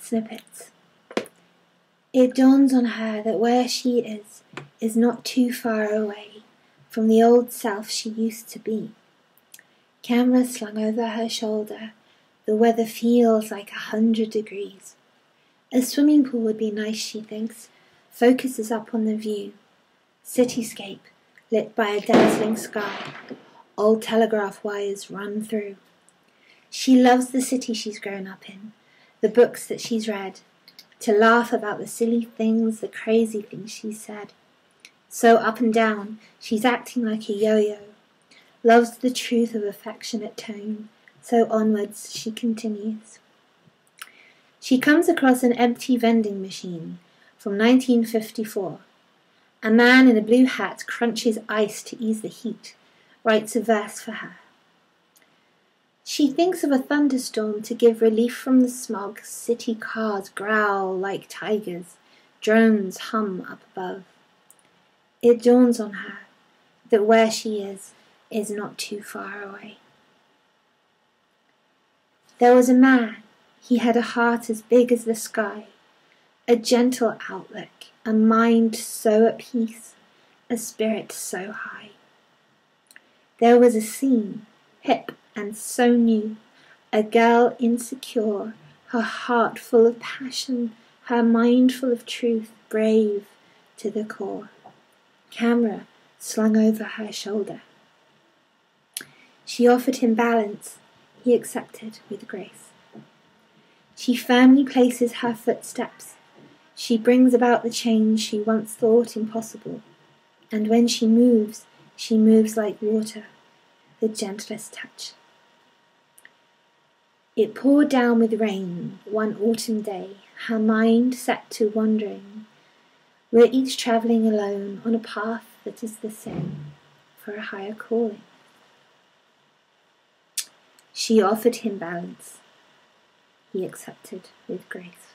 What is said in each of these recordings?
Snippets. It dawns on her that where she is not too far away from the old self she used to be. Camera slung over her shoulder, the weather feels like 100 degrees. A swimming pool would be nice, she thinks, focuses up on the view. Cityscape, lit by a dazzling sky. Old telegraph wires run through. She loves the city she's grown up in, the books that she's read, to laugh about the silly things, the crazy things she said. So up and down, she's acting like a yo-yo. Loves the truth of affectionate tone, so onwards she continues. She comes across an empty vending machine from 1954. A man in a blue hat crunches ice to ease the heat, writes a verse for her. She thinks of a thunderstorm to give relief from the smog. City cars growl like tigers, drones hum up above. It dawns on her that where she is not too far away. There was a man, he had a heart as big as the sky, a gentle outlook, a mind so at peace, a spirit so high. There was a scene, hip and so new, a girl insecure, her heart full of passion, her mind full of truth, brave to the core. Camera slung over her shoulder. She offered him balance, he accepted with grace. She firmly places her footsteps. She brings about the change she once thought impossible. And when she moves like water, the gentlest touch. It poured down with rain one autumn day, her mind set to wandering. We're each travelling alone on a path that is the same, for a higher calling. She offered him balance. He accepted with grace.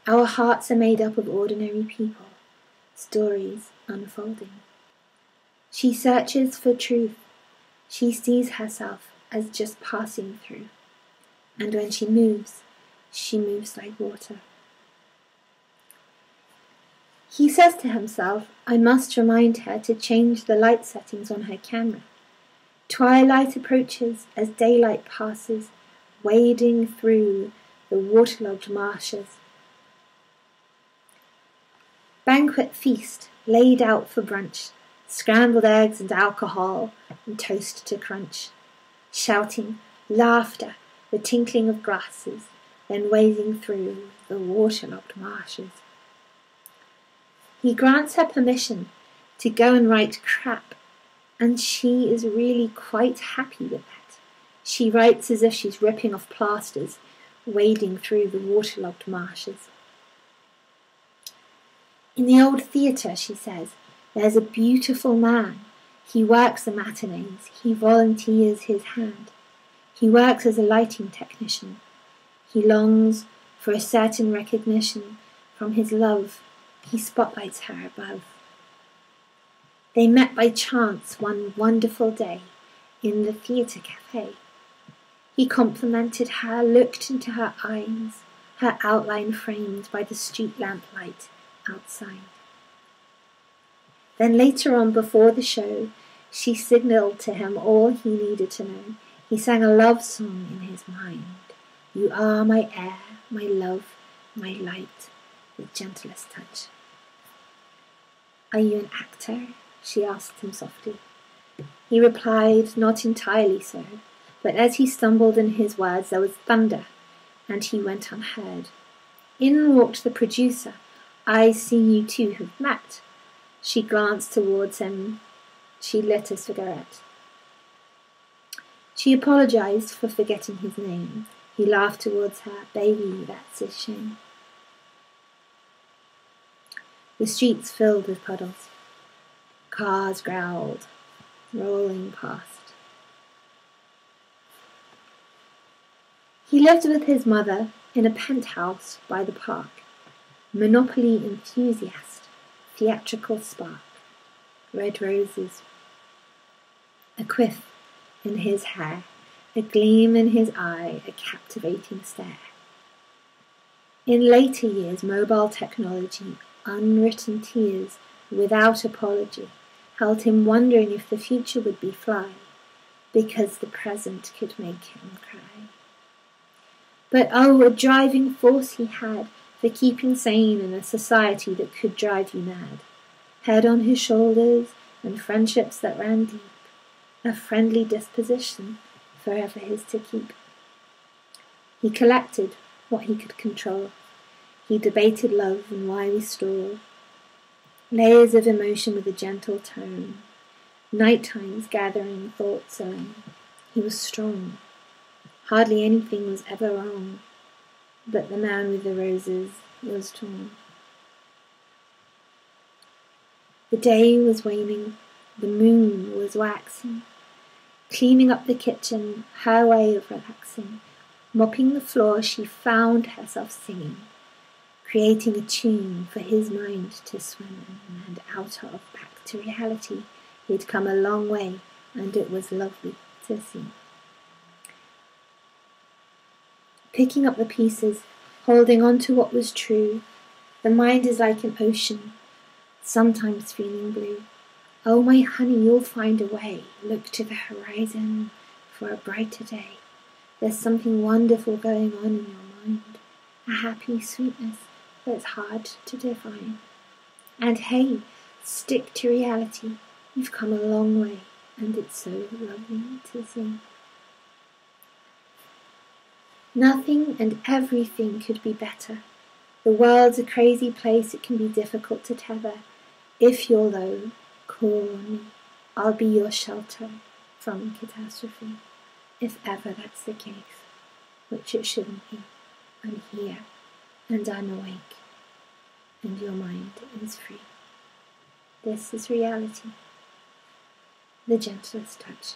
Our hearts are made up of ordinary people, stories unfolding. She searches for truth. She sees herself as just passing through. And when she moves like water. He says to himself, I must remind her to change the light settings on her camera. Twilight approaches as daylight passes, wading through the waterlogged marshes. Banquet feast laid out for brunch, scrambled eggs and alcohol and toast to crunch. Shouting, laughter, the tinkling of glasses, then wading through the waterlogged marshes. He grants her permission to go and write crap, and she is really quite happy with that. She writes as if she's ripping off plasters, wading through the waterlogged marshes. In the old theatre, she says, there's a beautiful man. He works the matinees. He volunteers his hand. He works as a lighting technician. He longs for a certain recognition from his love. He spotlights her above. They met by chance one wonderful day in the theatre cafe. He complimented her, looked into her eyes, her outline framed by the street lamplight outside. Then later on, before the show, she signalled to him all he needed to know. He sang a love song in his mind. You are my air, my love, my light, the gentlest touch. Are you an actor? She asked him softly. He replied, not entirely so, but as he stumbled in his words there was thunder, and he went unheard. In walked the producer. I see you two have met. She glanced towards him. She lit a cigarette. She apologized for forgetting his name. He laughed towards her. Baby, that's a shame. The streets filled with puddles. Cars growled, rolling past. He lived with his mother in a penthouse by the park. Monopoly enthusiast, theatrical spark, red roses. A quiff in his hair, a gleam in his eye, a captivating stare. In later years, mobile technology, unwritten tears, without apology, held him wondering if the future would be fly, because the present could make him cry. But oh, a driving force he had for keeping sane in a society that could drive you mad. Head on his shoulders and friendships that ran deep, a friendly disposition forever his to keep. He collected what he could control. He debated love and why we stall, layers of emotion with a gentle tone, night times gathering thoughts alone. He was strong. Hardly anything was ever wrong, but the man with the roses was torn. The day was waning, the moon was waxing, cleaning up the kitchen, her way of relaxing. Mopping the floor, she found herself singing, creating a tune for his mind to swim in, and out of, back to reality. He'd come a long way, and it was lovely to see. Picking up the pieces, holding on to what was true, the mind is like an ocean, sometimes feeling blue. Oh, my honey, you'll find a way. Look to the horizon for a brighter day. There's something wonderful going on in your mind, a happy sweetness that's hard to define. And hey, stick to reality. You've come a long way, and it's so lovely to see. Nothing and everything could be better. The world's a crazy place, it can be difficult to tether. If you're low, call on me. I'll be your shelter from catastrophe. If ever that's the case, which it shouldn't be. I'm here, and I'm awake, and your mind is free. This is reality, the gentlest touch.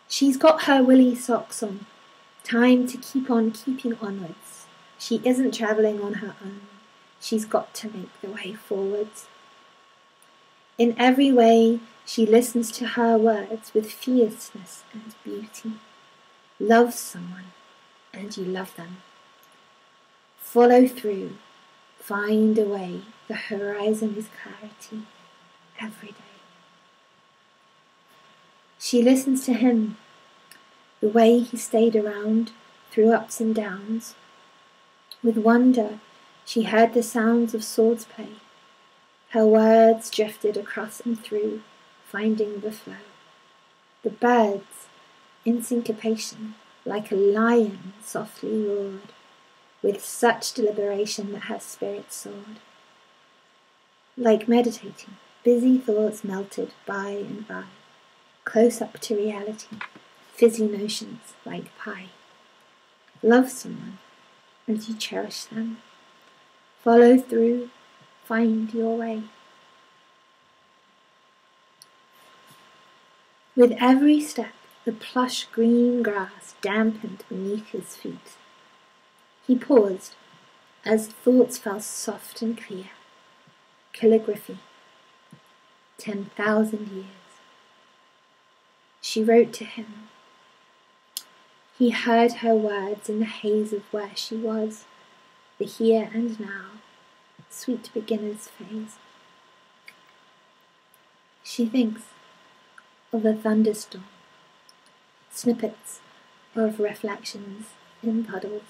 She's got her willy socks on, time to keep on keeping onwards. She isn't travelling on her own, she's got to make the way forwards. In every way, she listens to her words with fierceness and beauty. Love someone, and you love them. Follow through, find a way, the horizon is clarity every day. She listens to him, the way he stayed around through ups and downs. With wonder, she heard the sounds of swords play. Her words drifted across and through, finding the flow. The birds, in syncopation, like a lion, softly roared, with such deliberation that her spirit soared. Like meditating, busy thoughts melted by and by, close up to reality, fizzy notions like pie. Love someone, and you cherish them. Follow through, find your way. With every step, the plush green grass dampened beneath his feet. He paused as thoughts fell soft and clear. Calligraphy, 10,000 years. She wrote to him. He heard her words in the haze of where she was, the here and now, sweet beginner's phase. She thinks of a thunderstorm, snippets of reflections in puddles,